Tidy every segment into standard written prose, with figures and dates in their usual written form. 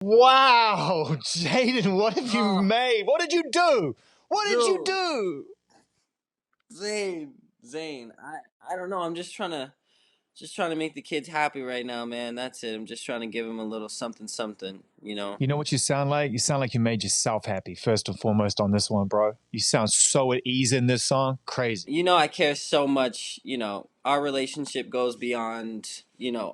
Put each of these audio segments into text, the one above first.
Wow, Jaden, what have you Oh, made? What did you do? What did you dude, do? Zane. I don't know. I'm just trying to make the kids happy right now, man. That's it. I'm just trying to give them a little something, something. You know. You know what you sound like? You sound like you made yourself happy, first and foremost, on this one, bro. You sound so at ease in this song. Crazy. I care so much. Our relationship goes beyond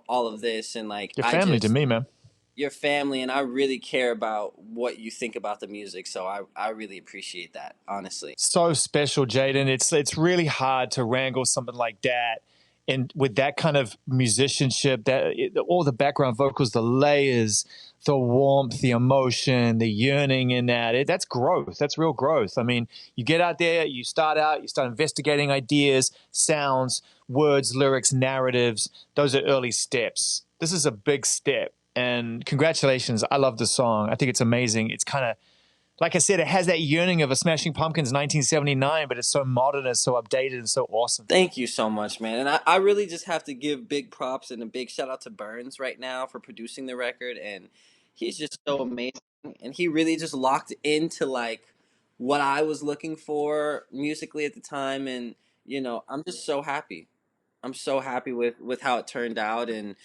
all of this, and like Your I family to just me, man. your family, and I really care about what you think about the music. So I really appreciate that, honestly. So special, Jaden. It's really hard to wrangle something like that, and with that kind of musicianship, all the background vocals, the layers, the warmth, the emotion, the yearning in that's growth. That's real growth. I mean, you get out there, you start investigating ideas, sounds, words, lyrics, narratives. Those are early steps. This is a big step, and congratulations. I love the song. I think it's amazing. It's kind of, like I said, it has that yearning of a Smashing Pumpkins 1979, but it's so modern and so updated and so awesome. Thank you so much, man. And I really just have to give big props and a big shout out to Burns right now for producing the record. And he's just so amazing. And he really just locked into like what I was looking for musically at the time. And, I'm just so happy. I'm so happy with how it turned out, and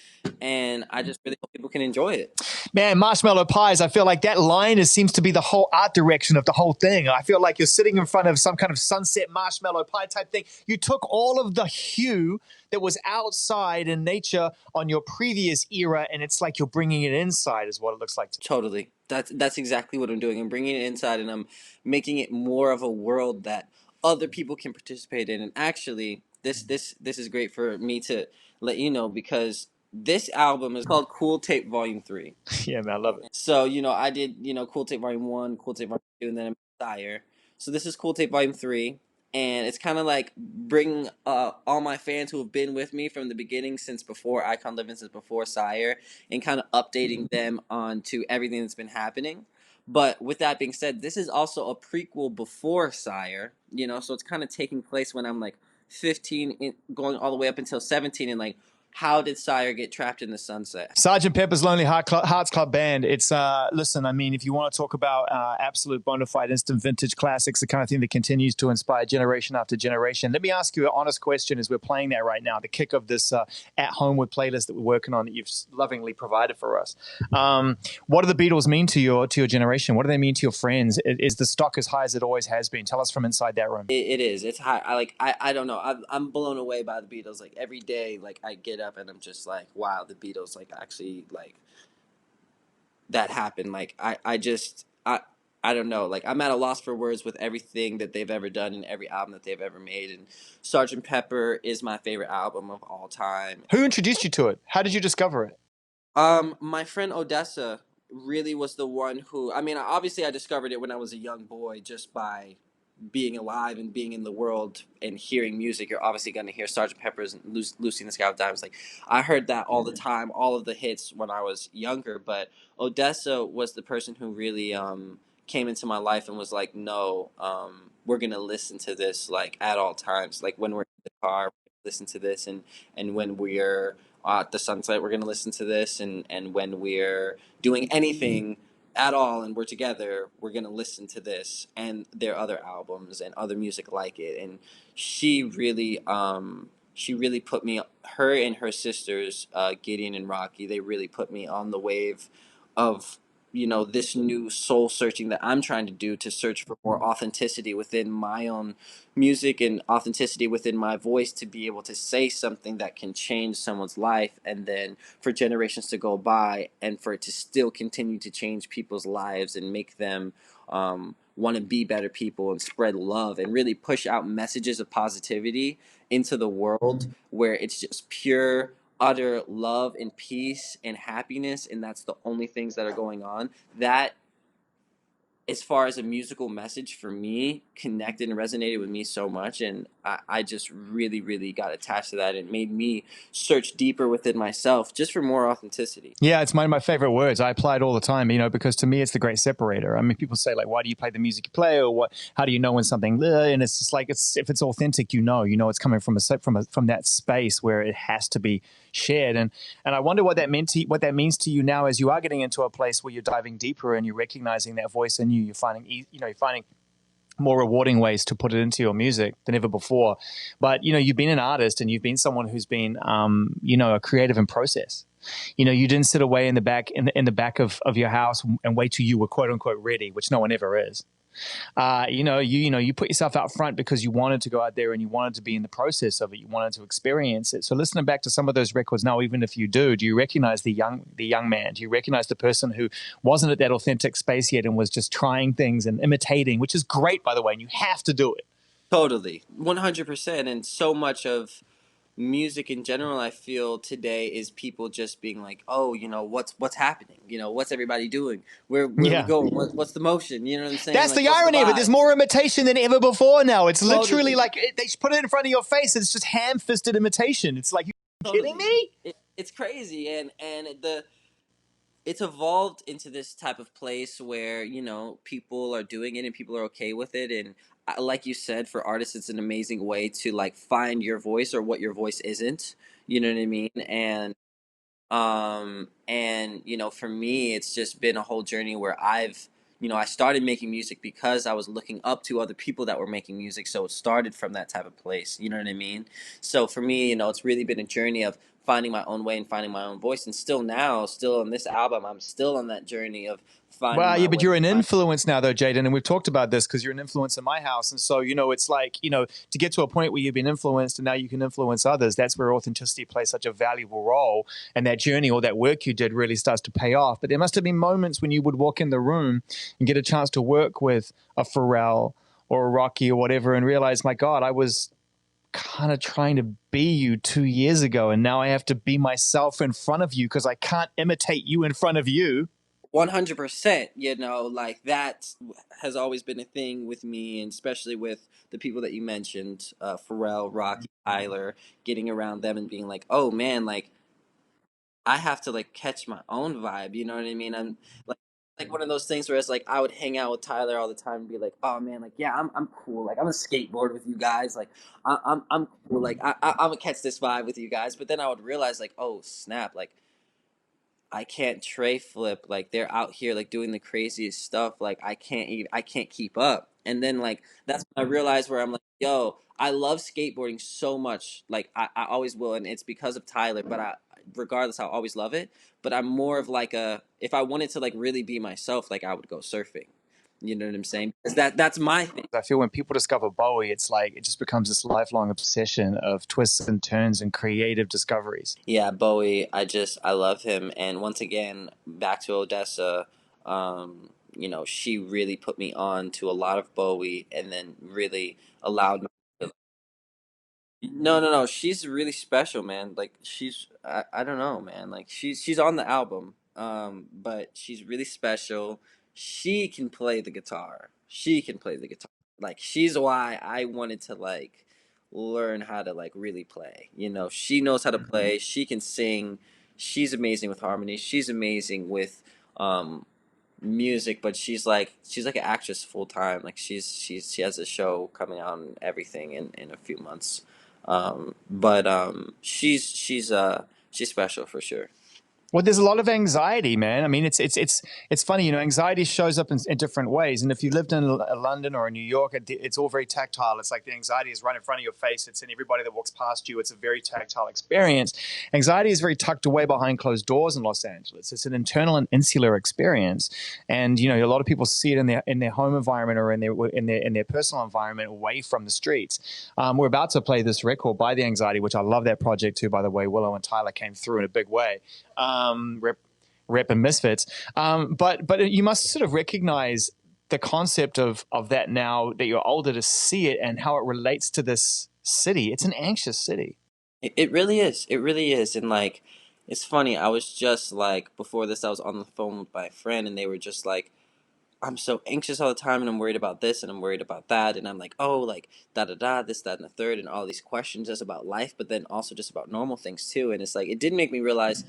I just really hope people can enjoy it. Man, Marshmallow Pies, I feel like that line seems to be the whole art direction of the whole thing. I feel like you're sitting in front of some kind of sunset marshmallow pie type thing. You took all of the hue that was outside in nature on your previous era, and it's like you're bringing it inside, is what it looks like to me. Totally. That's exactly what I'm doing. I'm bringing it inside, and I'm making it more of a world that other people can participate in. And actually, this is great for me to let you know, because this album is called Cool Tape Volume 3. Yeah, man, I love it. So, I did, Cool Tape Volume 1, Cool Tape Volume 2, and then Sire. So this is Cool Tape Volume 3. And it's kind of like bringing all my fans who have been with me from the beginning, since before Icon Living, since before Sire, and kind of updating them on to everything that's been happening. But with that being said, this is also a prequel before Sire, so it's kind of taking place when I'm like 15, going all the way up until 17, and like, how did Sire get trapped in the sunset? Sergeant Pepper's Lonely Hearts Club Band. It's listen. I mean, if you want to talk about absolute bona fide instant vintage classics, the kind of thing that continues to inspire generation after generation. Let me ask you an honest question as we're playing that right now. The kick of this at home with playlist that we're working on that you've lovingly provided for us. What do the Beatles mean to your generation? What do they mean to your friends? Is the stock as high as it always has been? Tell us from inside that room. It is. It's high. I don't know. I'm blown away by the Beatles. Like every day, like I get up and I'm just like, wow, the Beatles like actually like that happened. Like I don't know. Like I'm at a loss for words with everything that they've ever done and every album that they've ever made. And Sergeant Pepper is my favorite album of all time. Who introduced you to it? How did you discover it? My friend Odessa really was the one who. I mean, obviously I discovered it when I was a young boy, just by being alive and being in the world and hearing music. You're obviously going to hear Sgt. Pepper's and Lucy in the Sky with Diamonds. Like I heard that all the time, all of the hits when I was younger. But Odessa was the person who really came into my life and was like, no, we're going to listen to this like at all times. Like when we're in the car, listen to this, and when we're at the sunset, we're going to listen to this, and when we're doing anything at all and we're together, we're gonna listen to this and their other albums and other music like it. And she really put me, her and her sisters, Gideon and Rocky, they really put me on the wave of this new soul searching that I'm trying to do, to search for more authenticity within my own music and authenticity within my voice, to be able to say something that can change someone's life, and then for generations to go by and for it to still continue to change people's lives and make them want to be better people and spread love and really push out messages of positivity into the world, where it's just pure utter love and peace and happiness, and that's the only things that are going on. That, as far as a musical message, for me, connected and resonated with me so much. And I just really, really got attached to that. It made me search deeper within myself just for more authenticity. Yeah, it's one of my favorite words. I apply it all the time, because to me it's the great separator. I mean, people say like, "Why do you play the music you play?" or "What? How do you know when something?" And it's just like it's if it's authentic, it's coming from that space where it has to be shared. And I wonder what that means to you now as you are getting into a place where you're diving deeper and you're recognizing that voice in you. You're finding more rewarding ways to put it into your music than ever before. But you've been an artist and you've been someone who's been a creative in process. You didn't sit away in the back in the back of your house and wait till you were quote unquote ready, which no one ever is. You put yourself out front because you wanted to go out there and you wanted to be in the process of it. You wanted to experience it. So listening back to some of those records now, even if you do you recognize the young man? Do you recognize the person who wasn't at that authentic space yet and was just trying things and imitating, which is great, by the way, and you have to do it. Totally, 100%. And so much of music in general, I feel today is people just being like, oh, what's happening, what's everybody doing, where we Yeah. going, what's the motion, you know what I'm saying, That's like the what's the irony of it. There's vibe. more imitation than ever before now. It's literally Totally, like they put it in front of your face. And it's just ham-fisted imitation. It's like, you kidding totally. me? It's crazy, and it's evolved into this type of place where people are doing it and people are okay with it. And like you said, for artists it's an amazing way to like find your voice or what your voice isn't, you know what I mean. And for me it's just been a whole journey where I started making music because I was looking up to other people that were making music, so it started from that type of place, you know what I mean. So for me, it's really been a journey of finding my own way and finding my own voice, and still on this album I'm still on that journey of finding Well, my yeah, but way you're and an finding. influence now, though, Jaden, and we've talked about this because you're an influence in my house, and so it's like to get to a point where you've been influenced and now you can influence others. That's where authenticity plays such a valuable role, and that journey or that work you did really starts to pay off. But there must have been moments when you would walk in the room and get a chance to work with a Pharrell or a Rocky or whatever, and realize, my God, I was kind of trying to be you 2 years ago, and now I have to be myself in front of you because I can't imitate you in front of you. 100%, like that has always been a thing with me, and especially with the people that you mentioned, Pharrell, Rocky, Tyler, getting around them and being like, oh man, like I have to like catch my own vibe, you know what I mean. I'm like one of those things where it's like I would hang out with Tyler all the time and be like, oh man, like yeah, I'm cool, like I'm a skateboard with you guys, like I'm cool, like I'm gonna catch this vibe with you guys. But then I would realize like, oh snap, like I can't tray flip. Like they're out here like doing the craziest stuff. Like I can't keep up. And then like that's when I realized where I'm like, yo, I love skateboarding so much. Like I always will, and it's because of Tyler. But regardless, I'll always love it. But I'm more of like a if I wanted to like really be myself, like I would go surfing. You know what I'm saying? Because that's my thing. I feel when people discover Bowie, it's like it just becomes this lifelong obsession of twists and turns and creative discoveries. Yeah, Bowie, I love him. And once again, back to Odessa, she really put me on to a lot of Bowie and then really allowed me to. No, no, no. She's really special, man. Like I don't know, man. Like she's on the album. But she's really special. She can play the guitar. She can play the guitar. Like she's why I wanted to like learn how to like really play. She knows how to play. She can sing. She's amazing with harmony. She's amazing with um music, but she's like an actress full time. Like she has a show coming out and everything in a few months. But she's special for sure. Well, there's a lot of anxiety, man. I mean, it's funny, anxiety shows up in different ways. And if you lived in London or in New York, it's all very tactile. It's like the anxiety is right in front of your face. It's in everybody that walks past you. It's a very tactile experience. Anxiety is very tucked away behind closed doors in Los Angeles. It's an internal and insular experience, and a lot of people see it in their home environment or in their personal environment away from the streets. We're about to play this record by The Anxiety, which I love that project too. By the way, Willow and Tyler came through in a big way. Rep and Misfits. But you must sort of recognize the concept of that now that you're older to see it and how it relates to this city. It's an anxious city. It really is. It really is. And like, it's funny. I was just like before this, I was on the phone with my friend, and they were just like, I'm so anxious all the time, and I'm worried about this, and I'm worried about that, and I'm like, oh, like da da da, this, that, and the third, and all these questions just about life, but then also just about normal things too. And it's like it did make me realize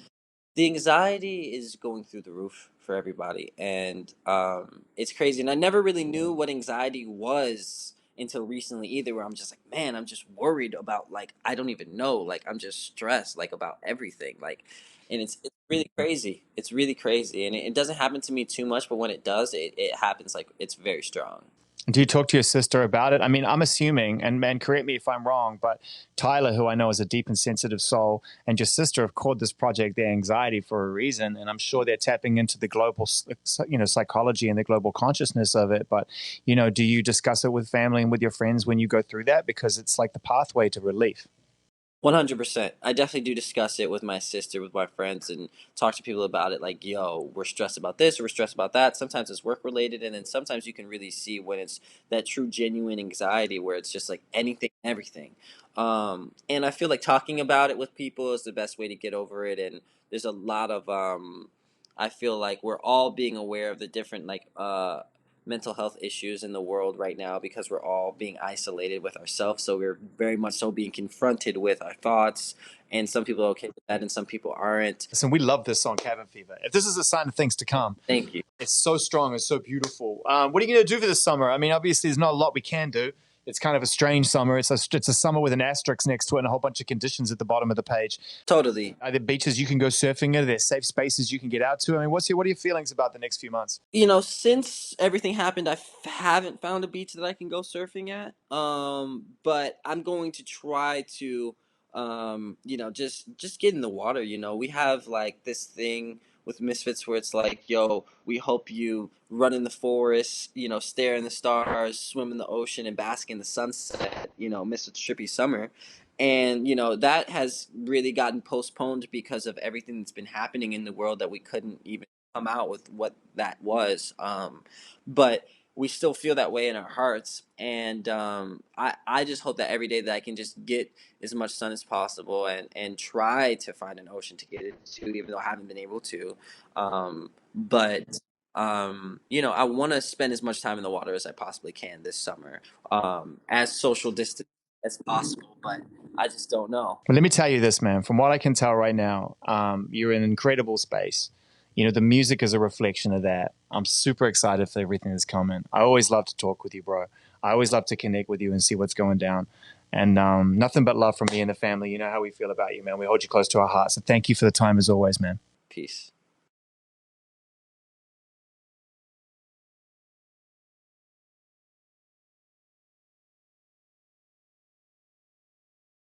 the anxiety is going through the roof for everybody, and it's crazy. And I never really knew what anxiety was until recently either, where I'm just like, man, I'm just worried about, like, I don't even know, like, I'm just stressed, like, about everything, like. And it's really crazy. It's really crazy, and it doesn't happen to me too much, but when it does, it happens, like, it's very strong. Do you talk to your sister about it? I mean, I'm assuming, and man, correct me if I'm wrong, but Tyler, who I know is a deep and sensitive soul, and your sister have called this project their anxiety for a reason, and I'm sure they're tapping into the global, psychology and the global consciousness of it. But do you discuss it with family and with your friends when you go through that, because it's like the pathway to relief? 100%. I definitely do discuss it with my sister, with my friends, and talk to people about it. Like, yo, we're stressed about this, or we're stressed about that. Sometimes it's work related, and then sometimes you can really see when it's that true, genuine anxiety where it's just like anything, everything. And I feel like talking about it with people is the best way to get over it. And there's a lot of, I feel like we're all being aware of the different, like, mental health issues in the world right now because we're all being isolated with ourselves. So we're very much so being confronted with our thoughts, and some people are okay with that, and some people aren't. Listen, we love this song, Cabin Fever. If this is a sign of things to come, Thank you. it's so strong. It's so beautiful. What are you going to do for this summer? I mean, obviously, there's not a lot we can do. It's kind of a strange summer. It's a summer with an asterisk next to it and a whole bunch of conditions at the bottom of the page. Totally. Are there beaches you can go surfing at? Are there safe spaces you can get out to? I mean, what are your feelings about the next few months? Since everything happened, I haven't found a beach that I can go surfing at. But I'm going to try to, just get in the water. We have like this thing with Misfits where it's like, yo, we hope you run in the forest, stare in the stars, swim in the ocean, and bask in the sunset. Misfits trippy summer. And that has really gotten postponed because of everything that's been happening in the world that we couldn't even come out with what that was. But we still feel that way in our hearts. And I just hope that every day that I can just get as much sun as possible, and try to find an ocean to get into, even though I haven't been able to. But I want to spend as much time in the water as I possibly can this summer, as social distance as possible. But I just don't know. Well, let me tell you this, man. From what I can tell right now, you're in an incredible space. The music is a reflection of that. I'm super excited for everything that's coming. I always love to talk with you, bro. I always love to connect with you and see what's going down. And nothing but love from me and the family. You know how we feel about you, man. We hold you close to our hearts. So thank you for the time as always, man. Peace.